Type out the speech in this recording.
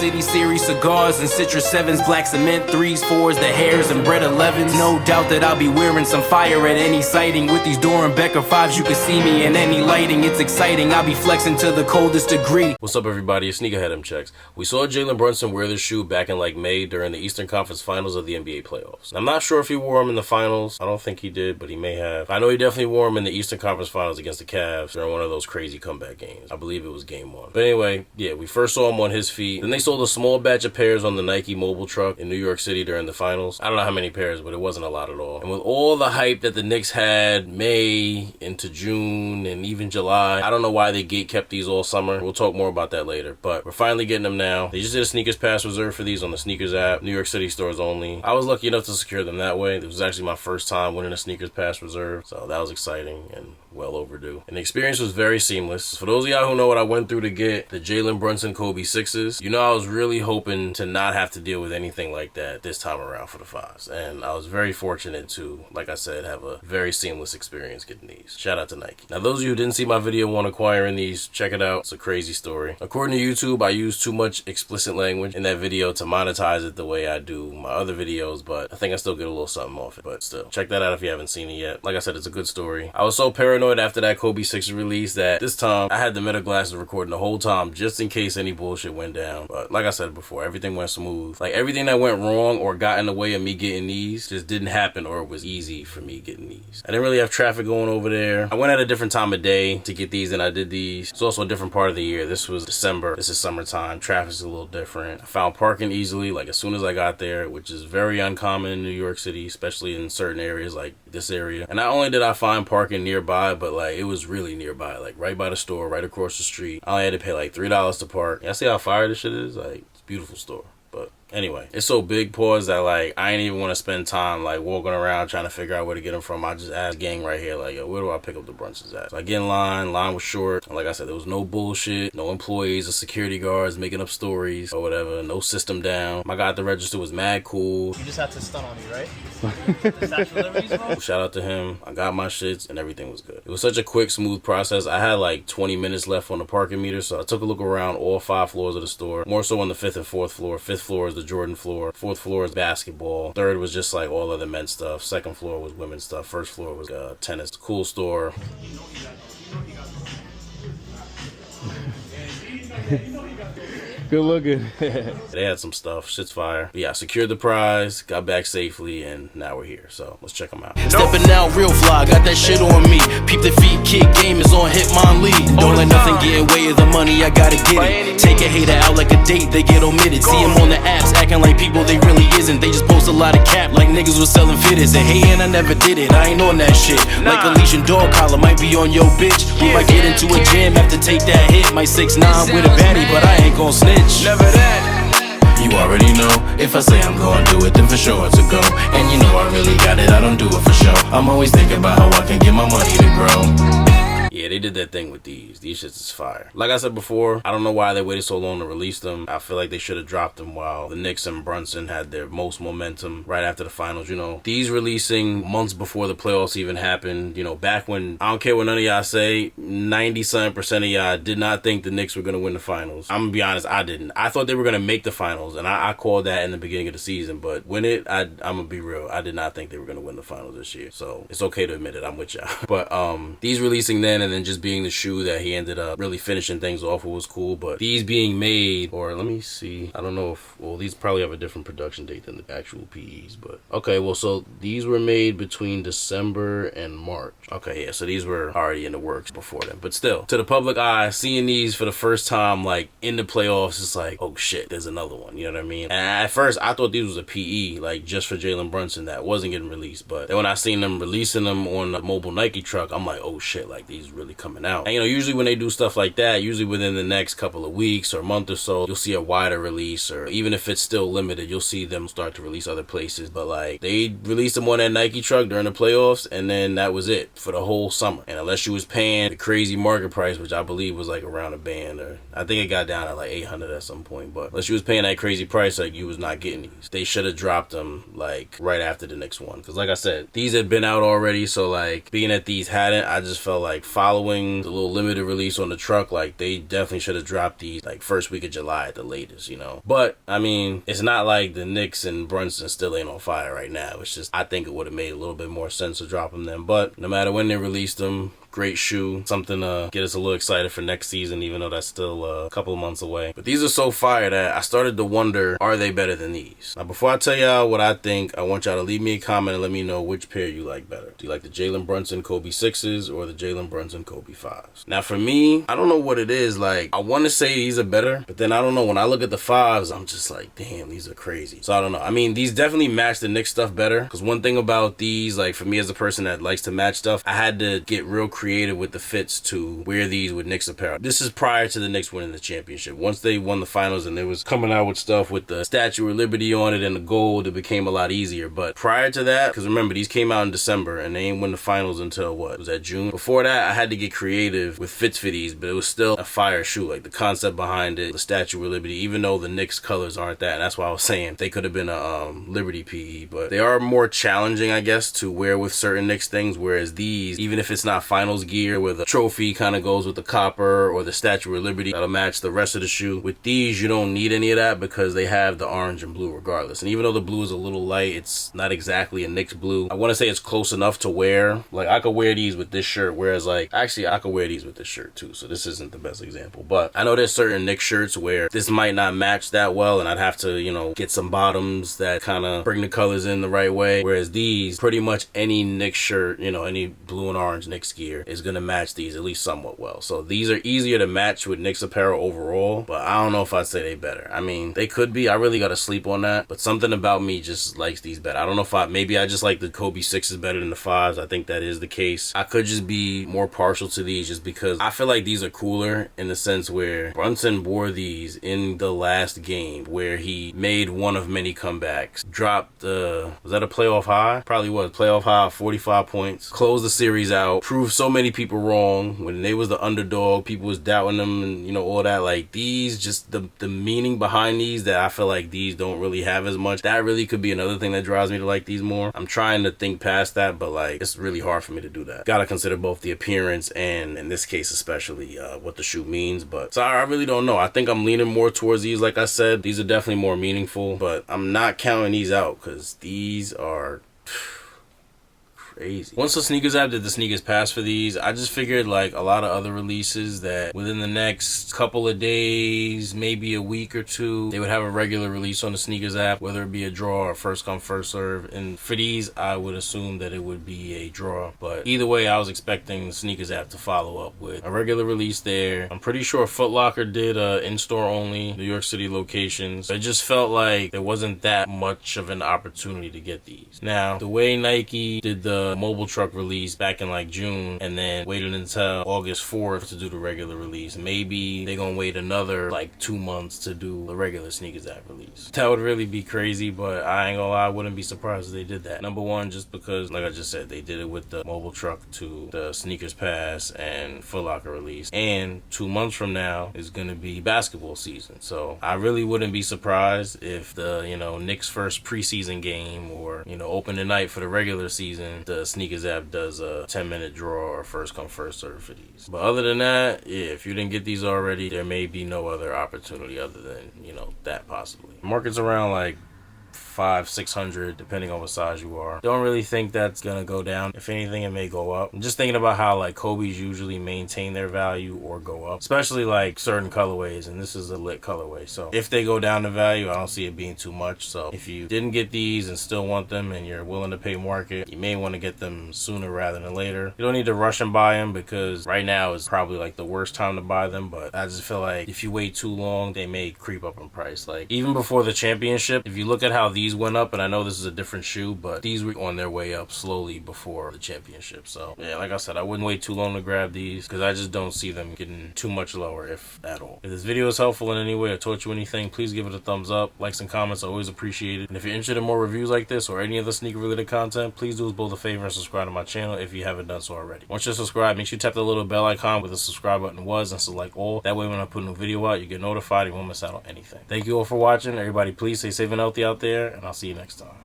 City series cigars and Citrus 7s, black cement 3s, 4s, the hairs and bread 11s. No doubt that I'll be wearing some fire at any sighting. With these Doran Becker 5s, you can see me in any lighting. It's exciting, I'll be flexing to the coldest degree. What's up, everybody? It's Sneakerhead M Checks. We saw Jalen Brunson wear this shoe back in like May during the Eastern Conference Finals of the NBA playoffs. I'm not sure if he wore them in the finals. I don't think he did, but he may have. I know he definitely wore them in the Eastern Conference Finals against the Cavs during one of those crazy comeback games. I believe it was game 1. But anyway, yeah, we first saw him on his feet. Then they sold a small batch of pairs on the Nike mobile truck in New York City during the finals. I don't know how many pairs, but it wasn't a lot at all. And with all the hype that the Knicks had May into June and even July, I don't know why they kept these all summer. We'll talk more about that later, but we're finally getting them now. They just did a Sneakers Pass reserve for these on the Sneakers app, New York City stores only. I was lucky enough to secure them that way. It was actually my first time winning a Sneakers Pass reserve, so that was exciting and well overdue. And the experience was very seamless. For those of y'all who know what I went through to get the Jalen Brunson Kobe 6s, you know I was really hoping to not have to deal with anything like that this time around for the 5s. And I was very fortunate to, like I said, have a very seamless experience getting these. Shout out to Nike. Now, those of you who didn't see my video on acquiring these, check it out. It's a crazy story. According to YouTube, I used too much explicit language in that video to monetize it the way I do my other videos, but I think I still get a little something off it. But still, check that out if you haven't seen it yet. Like I said, it's a good story. I was so paranoid after that Kobe 6 release that this time I had the meta glasses recording the whole time just in case any bullshit went down. But like I said before, everything went smooth. Like everything that went wrong or got in the way of me getting these just didn't happen, or it was easy for me getting these. I didn't really have traffic going over there. I went at a different time of day to get these than I did these. It's also a different part of the year. This was December. This is summertime. Traffic's a little different. I found parking easily like as soon as I got there, which is very uncommon in New York City, especially in certain areas like this area. And not only did I find parking nearby, but like it was really nearby, like right by the store, right across the street. I only had to pay like $3 to park. Y'all see how fire this shit is? Like, it's a beautiful store. But anyway, it's so big, pause, that like I ain't even want to spend time like walking around trying to figure out where to get them from. I just asked gang right here, like, yo, where do I pick up the Brunsons at? So I get in line was short. And like I said, there was no bullshit, no employees or security guards making up stories or whatever, no system down. My guy at the register was mad cool. You just had to stun on me, right? The Statue of Liberty's wrong? Shout out to him. I got my shits and everything was good. It was such a quick, smooth process. I had like 20 minutes left on the parking meter, so I took a look around all 5 floors of the store. More so on the 5th and 4th floor. 5th floor is the Jordan floor. 4th floor is basketball. 3rd was just like all other men's stuff. 2nd floor was women's stuff. 1st floor was tennis. Cool store. Good looking. They had some stuff. Shit's fire. But yeah, secured the prize, got back safely, and now we're here. So let's check them out. Stepping out real fly, got that shit on me. Peep the feet kick, game is on Hitmon Lee. Don't let nothing get in way of the money, I gotta get it. Take a hater out like a date, they get omitted. See them on the apps, acting like people they really isn't. They just post a lot of cap like niggas was selling fitteds. And hey, and I never did it, I ain't on that shit. Like a leash and dog collar might be on your bitch. We might get into a jam, have to take that hit. My 6'9" with a baddie, but I ain't gon' snitch. Never that. You already know, if I say I'm gonna do it, then for sure it's a go. And you know I really got it, I don't do it for show. I'm always thinking about how I can get my money to grow. Yeah, they did that thing with these. These shits is fire. Like I said before, I don't know why they waited so long to release them. I feel like they should have dropped them while the Knicks and Brunson had their most momentum right after the finals, you know. These releasing months before the playoffs even happened, you know, back when, I don't care what none of y'all say, 90% of y'all did not think the Knicks were going to win the finals. I'm going to be honest, I didn't. I thought they were going to make the finals, and I called that in the beginning of the season, but when I'm going to be real, I did not think they were going to win the finals this year. So it's okay to admit it, I'm with y'all. But these releasing then and then just being the shoe that he ended up really finishing things off with was cool. But these being made, or let me see, I don't know if, well, these probably have a different production date than the actual PEs, but okay, well, so these were made between December and March. Okay, yeah, so these were already in the works before then, but still, to the public eye, seeing these for the first time, like in the playoffs, it's like, oh shit, there's another one, you know what I mean? And at first, I thought these was a PE, like just for Jalen Brunson that wasn't getting released, but then when I seen them releasing them on the mobile Nike truck, I'm like, oh shit, like these really coming out. And you know, usually when they do stuff like that, usually within the next couple of weeks or month or so, you'll see a wider release, or even if it's still limited, you'll see them start to release other places. But like, they released them on that Nike truck during the playoffs, and then that was it for the whole summer. And unless you was paying the crazy market price, which I believe was like around a band, or I think it got down at like 800 at some point, but unless you was paying that crazy price, like you was not getting these. They should have dropped them like right after the next one, because like I said, these had been out already, so like being that these hadn't, I just felt like 5 following the little limited release on the truck, like they definitely should have dropped these like first week of July at the latest, you know. But I mean, it's not like the Knicks and Brunson still ain't on fire right now. It's just I think it would have made a little bit more sense to drop them then. But no matter when they released them, great shoe, something to get us a little excited for next season, even though that's still a couple of months away. But these are so fire that I started to wonder, are they better than these? Now, before I tell y'all what I think, I want y'all to leave me a comment and let me know which pair you like better. Do you like the Jalen Brunson Kobe 6s or the Jalen Brunson Kobe 5s? Now, for me, I don't know what it is. Like, I want to say these are better, but then I don't know. When I look at the 5s, I'm just like, damn, these are crazy. So I don't know. I mean, these definitely match the Knicks stuff better, because one thing about these, like for me as a person that likes to match stuff, I had to get real creative with the fit to wear these with Knicks apparel. This is prior to the Knicks winning the championship. Once they won the finals and they was coming out with stuff with the Statue of Liberty on it and the gold, it became a lot easier. But prior to that, because remember, these came out in December and they ain't win the finals until what? Was that June? Before that, I had to get creative with fits for these, but it was still a fire shoe. Like the concept behind it, the Statue of Liberty, even though the Knicks colors aren't that. And that's why I was saying they could have been a Liberty PE, but they are more challenging, I guess, to wear with certain Knicks things. Whereas these, even if it's not finals gear where the trophy kind of goes with the copper or the Statue of Liberty, that'll match the rest of the shoe. With these, you don't need any of that because they have the orange and blue regardless. And even though the blue is a little light, it's not exactly a Knicks blue. I want to say it's close enough to wear. Like I could wear these with this shirt, whereas like actually I could wear these with this shirt too. So this isn't the best example, but I know there's certain Knicks shirts where this might not match that well, and I'd have to, you know, get some bottoms that kind of bring the colors in the right way. Whereas these, pretty much any Knicks shirt, you know, any blue and orange Knicks gear is gonna match these at least somewhat well. So these are easier to match with Knicks apparel overall, but I don't know if I'd say they better. I mean, they could be. I really gotta sleep on that, but something about me just likes these better. I don't know if maybe I just like the Kobe 6s better than the 5s. I think that is the case. I could just be more partial to these just because I feel like these are cooler in the sense where Brunson wore these in the last game where he made one of many comebacks, dropped was that a playoff high? Probably was. Playoff high, 45 points, closed the series out, proved so many people wrong. When they was the underdog, people was doubting them and, you know, all that. Like these, just the meaning behind these that I feel like these don't really have as much. That really could be another thing that drives me to like these more. I'm trying to think past that, but like it's really hard for me to do that. Gotta consider both the appearance and, in this case especially, what the shoe means. But so I really don't know. I think I'm leaning more towards these. Like I said, these are definitely more meaningful, but I'm not counting these out because these are crazy. Once the sneakers app did the sneakers pass for these, I just figured like a lot of other releases that within the next couple of days, maybe a week or two, they would have a regular release on the sneakers app, whether it be a draw or first come first serve. And for these, I would assume that it would be a draw, but either way, I was expecting the sneakers app to follow up with a regular release there. I'm pretty sure Foot Locker did in-store only New York City locations. It just felt like there wasn't that much of an opportunity to get these. Now, the way Nike did the mobile truck release back in like June and then waited until August 4th to do the regular release, maybe they're gonna wait another like 2 months to do the regular sneakers app release. That would really be crazy, but I ain't gonna lie, I wouldn't be surprised if they did that. Number one, just because like I just said, they did it with the mobile truck to the sneakers pass and Foot Locker release, and 2 months from now is gonna be basketball season. So I really wouldn't be surprised if the, you know, Knicks first preseason game or, you know, opening night for the regular season, the sneakers app does a 10-minute draw or first come first serve for these. But other than that, yeah, if you didn't get these already, there may be no other opportunity other than, you know, that possibly. Market's around like 500-600 depending on what size you are. Don't really think that's gonna go down. If anything, it may go up. I'm just thinking about how like Kobe's usually maintain their value or go up, especially like certain colorways, and this is a lit colorway, so if they go down in value, I don't see it being too much. So if you didn't get these and still want them and you're willing to pay market, you may want to get them sooner rather than later. You don't need to rush and buy them because right now is probably like the worst time to buy them, but I just feel like if you wait too long, they may creep up in price. Like even before the championship, if you look at how these went up, and I know this is a different shoe, but these were on their way up slowly before the championship. So yeah, like I said, I wouldn't wait too long to grab these because I just don't see them getting too much lower, if at all. If this video is helpful in any way or taught you anything, please give it a thumbs up. Likes and comments are always appreciated. And if you're interested in more reviews like this or any other sneaker related content, please do us both a favor and subscribe to my channel if you haven't done so already. Once you're subscribed, make sure you tap the little bell icon where the subscribe button was and select all. That way when I put a new video out, you get notified and you won't miss out on anything. Thank you all for watching. Everybody please stay safe and healthy out there, and I'll see you next time.